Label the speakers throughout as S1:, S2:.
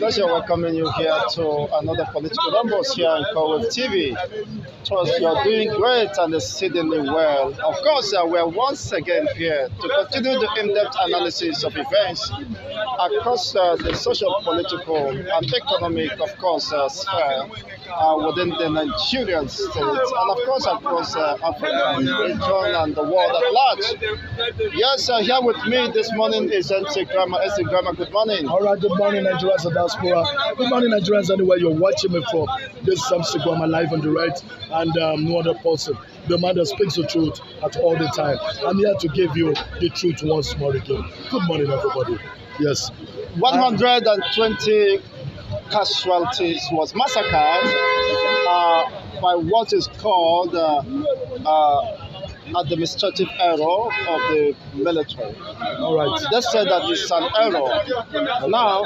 S1: pleasure welcoming you here to another political numbers here on Cowork TV. Trust you're doing great and exceedingly well. Of course, we're once again here to continue the in-depth analysis of events across the social, political, and economic, of course, sphere within the Nigerian state, and of course across Africa, region, and the world at large. Yes, here with me this morning is MC Grammar. MC Grammar, good morning.
S2: All right, good morning, Nigerians and diaspora. Good morning, Nigerians, anywhere you're watching me from. This is MC Grammar live on the right, and no other person. The man that speaks the truth at all the time. I'm here to give you the truth once more again. Good morning, everybody. Yes.
S1: 120 casualties was massacred by what is called administrative error of the military.
S2: All right.
S1: They said that it's an error. Now,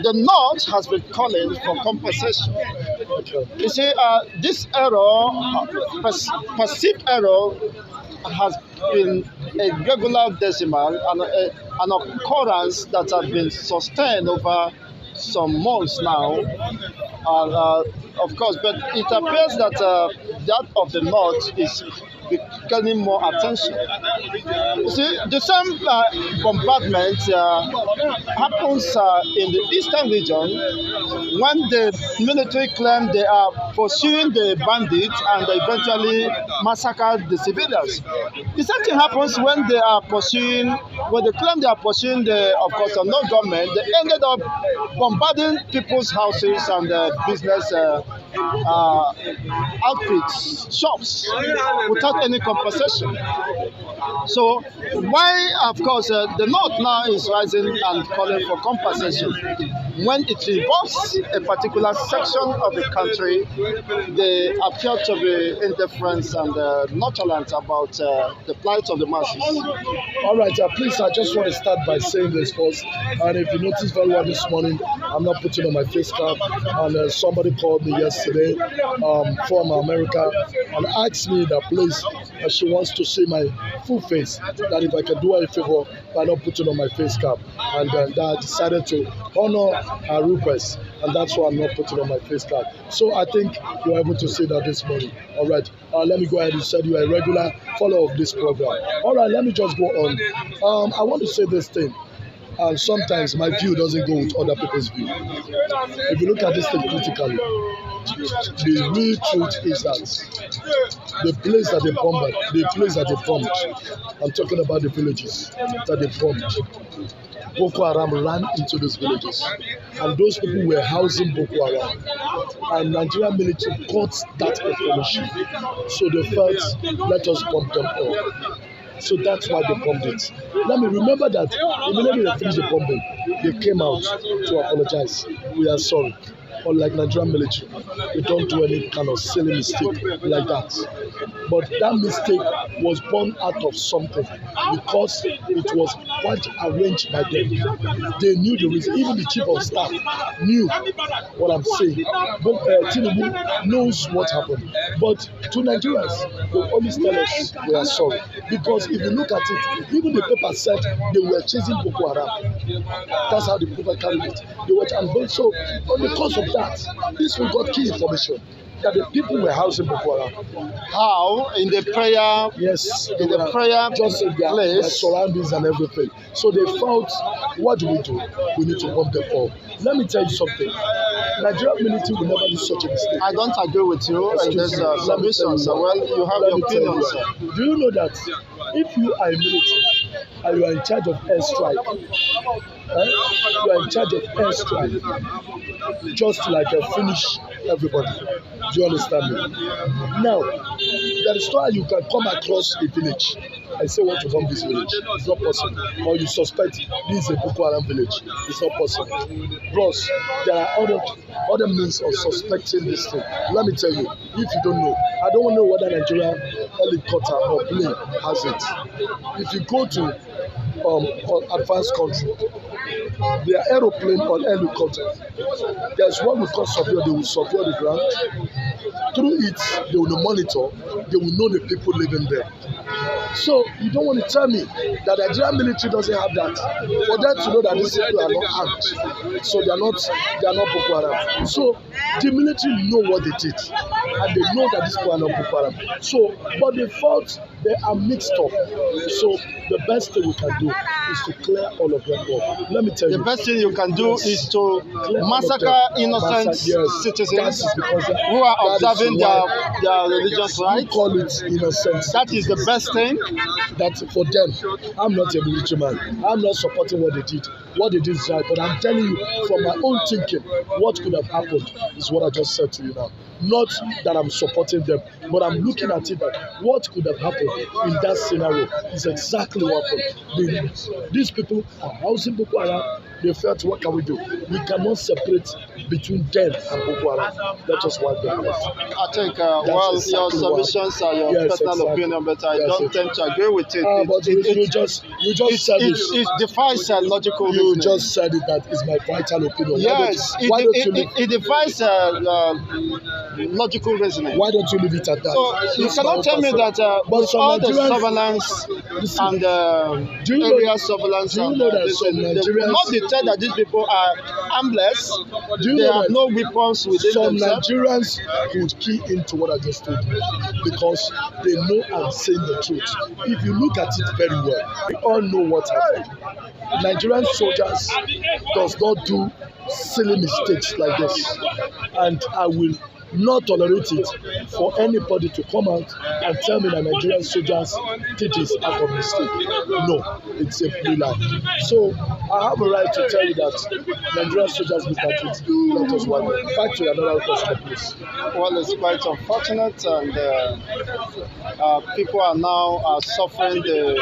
S1: the North has been calling for compensation. You see, this error, perceived error, has been a regular decimal and an occurrence that has been sustained over some months now. Of course, but it appears that that of the North is getting more attention. You see, the same bombardment happens in the eastern region when the military claim they are pursuing the bandits and they eventually massacre the civilians. The same thing happens when they are pursuing, when they claim they are pursuing the, of course, no government. They ended up bombarding people's houses and business outfits, shops, without any compensation. So why, of course, the North now is rising and calling for compensation. When it involves a particular section of the country, they appear to be indifferent and nonchalant about the plight of the masses.
S2: All right, please, I just want to start by saying this first. And if you notice very well this morning, I'm not putting on my face cap. And somebody called me yesterday from America and asked me that please, she wants to see my full face, that if I can do her a favor by not putting on my face cap. And I decided to honor her request, and that's why I'm not putting on my face cap. So I think you're able to see that this morning. All right, let me go ahead and say you are a regular follower of this program. All right, let me just go on. I want to say this thing. And sometimes my view doesn't go with other people's view. If you look at this thing critically, the real truth is that the place that they bombed, I'm talking about the villages that they bombed. Boko Haram ran into those villages, and those people were housing Boko Haram. And Nigerian military got that information, so they felt, let us bomb them all. So that's why they bombed it. Let me remember that immediately they finished the bombing, they came out to apologize. We are sorry. Unlike Nigerian military, we don't do any kind of silly mistake like that. But that mistake was born out of something because it was quite arranged by them. They knew the reason. Even the chief of staff knew what I'm saying. But Tinubu knows what happened. But to Nigerians, they always tell us we are sorry. Because if you look at it, even the paper said they were chasing Boko Haram. That's how the paper carried it. They were, and also on the cause of that, this one got key information that the people were housing Boko Haram.
S1: How? In the prayer?
S2: Yes,
S1: in the prayer
S2: just in their surroundings and everything. So they felt, what do? We need to bomb them all. Let me tell you something. Nigerian military will never do such a mistake.
S1: I don't agree with you in this submission. So, well, you have your opinion, sir.
S2: Do you know that if you are a military and you are in charge of airstrike, you are in charge of airstrike, just like finish everybody. Do you understand me? Now, there is why you can come across a village and say want to bomb this village. It's not possible. Or you suspect this is a Boko Haram village. It's not possible. Plus, there are other means of suspecting this thing. Let me tell you, if you don't know, I don't know whether Nigeria helicopter or plane has it. If you go to advanced country, their aeroplane or helicopter, there's what we call surveyor. They will survey the ground. Through it, they will monitor. They will know the people living there. So you don't want to tell me that the Nigerian military doesn't have that. For them to know that these people are not armed, so they are not Boko Haram. So the military know what they did, and they know that these people are not Boko Haram. So, but they thought they are mixed up. So the best thing we can do is to clear all of them up. Let me tell you.
S1: The best thing you can do is to massacre innocent citizens who are observing their religious rights.
S2: You call it innocent.
S1: That is the best thing.
S2: That for them, I'm not a military man. I'm not supporting what they did. What they did is right. But I'm telling you, from my own thinking, what could have happened is what I just said to you now. Not that I'm supporting them, but I'm looking at it that what could have happened in that scenario is exactly what happened. These people are housing Boko Haram. They felt, what can we do? We cannot separate between them and Boko Haram. Let us wipe them out.
S1: I think, well, exactly your submissions are your personal opinion, but I don't tend to agree with it.
S2: But you just said it.
S1: It defies logical
S2: You
S1: reasoning.
S2: just said it, that is my vital opinion.
S1: Yes, it defies logical reasoning.
S2: Why don't you leave it at that?
S1: So you cannot tell me that with all the surveillance and area surveillance, they will not detect that these people are harmless. They have no weapons within themselves.
S2: Some Nigerians would key into what I just told you because they know I'm saying the truth. If you look at it very well, we all know what happened. Nigerian soldiers does not do silly mistakes like this, and I will not tolerate it for anybody to come out and tell me that Nigerian soldiers did this out of mistake. No, it's a blue lie. So I have a right to tell you that Nigerian soldiers look at it. Let us one. Back to another question, please.
S1: Well, it's quite unfortunate, and people are now suffering the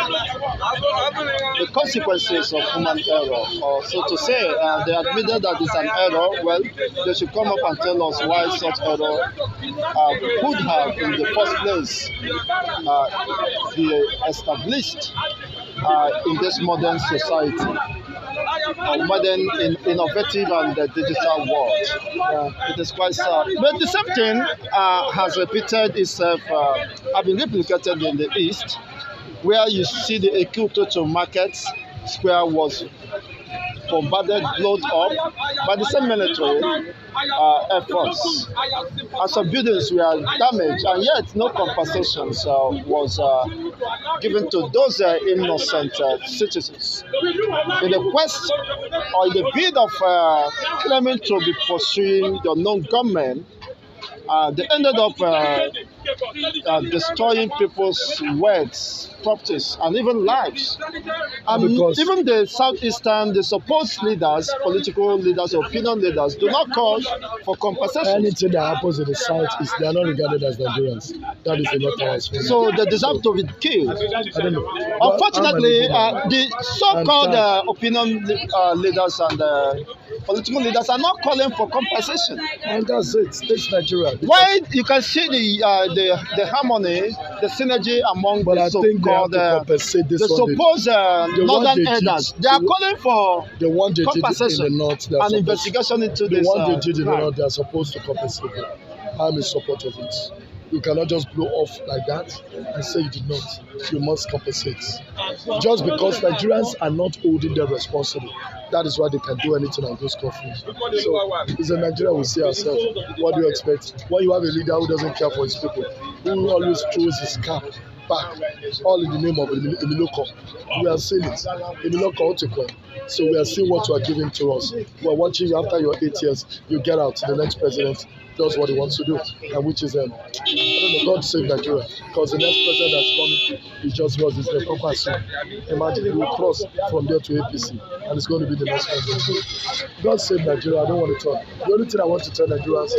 S1: consequences of human error. Or so to say, they admitted that it's an error. Well, they should come up and tell us why such error could have, in the first place, be established in this modern society. Modern, innovative, and digital world. It is quite sad. But the same thing has repeated itself, have been replicated in the East, where you see the Ekutoto Market Square was bombarded, blown up by the same military efforts. And some buildings were damaged, and yet no compensations was given to those innocent citizens. In the quest or in the bid of claiming to be pursuing the unknown gunmen, they ended up destroying people's wealth, properties, and even lives. And even the southeastern, the supposed leaders, political leaders, opinion leaders, do not call for compensation.
S2: Anything that happens in the south is they are not regarded as Nigerians. That is not our response.
S1: So they deserve to be killed.
S2: I don't know.
S1: Unfortunately, the so-called opinion leaders and political leaders are not calling for compensation.
S2: And that's it. That's Nigeria.
S1: Why you can see the harmony, the synergy among the so-called the supposed northern elders. They are calling for compensation and investigation into this.
S2: The one they did in the north, they are supposed to compensate them. I'm in support of it. You cannot just blow off like that and say you did not. You must compensate. Just because Nigerians are not holding them responsible, that is why they can do anything on those countries. So, it's a Nigeria we see ourselves. What do you expect? When you have a leader who doesn't care for his people, who always throws his cap back, all in the name of Emiloko. We are seeing it. Emiloko Otekwe. So we are seeing what you are giving to us. We are watching you after your 8 years. You get out. The next president does what he wants to do, and which is, I don't know, God save Nigeria. Because the next president that's coming, he just was his name. Imagine he will cross from there to APC, and it's going to be the next president. God save Nigeria. I don't want to talk. The only thing I want to tell Nigerians,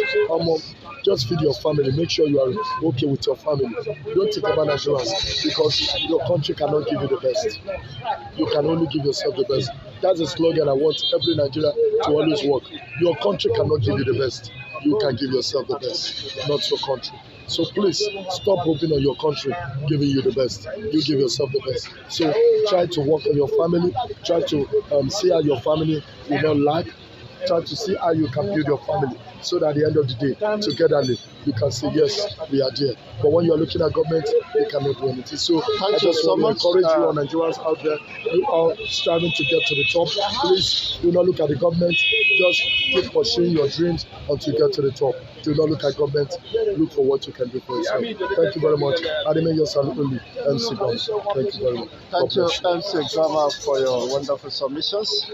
S2: just feed your family. Make sure you are okay with your family. Don't think about Nigerians, because your country cannot give you the best. You can only give yourself the best. That's a slogan I want every Nigerian to always work. Your country cannot give you the best. You can give yourself the best, not your country. So please stop hoping on your country giving you the best. You give yourself the best. So try to work on your family. Try to see how your family will not lack. Try to see how you can build your family, so that at the end of the day, together you can say, yes, we are there. But when you are looking at government, they cannot do anything. So I
S1: Thank you
S2: just
S1: so
S2: want to
S1: much.
S2: encourage you all Nigerians out there who are striving to get to the top. Please do not look at the government. Just keep pursuing your dreams until you get to the top. Do not look at government. Look for what you can do for yourself. Thank you very much. I remain your son only, MC Gama. Thank you very much.
S1: Thank you, MC Grama, for your wonderful submissions.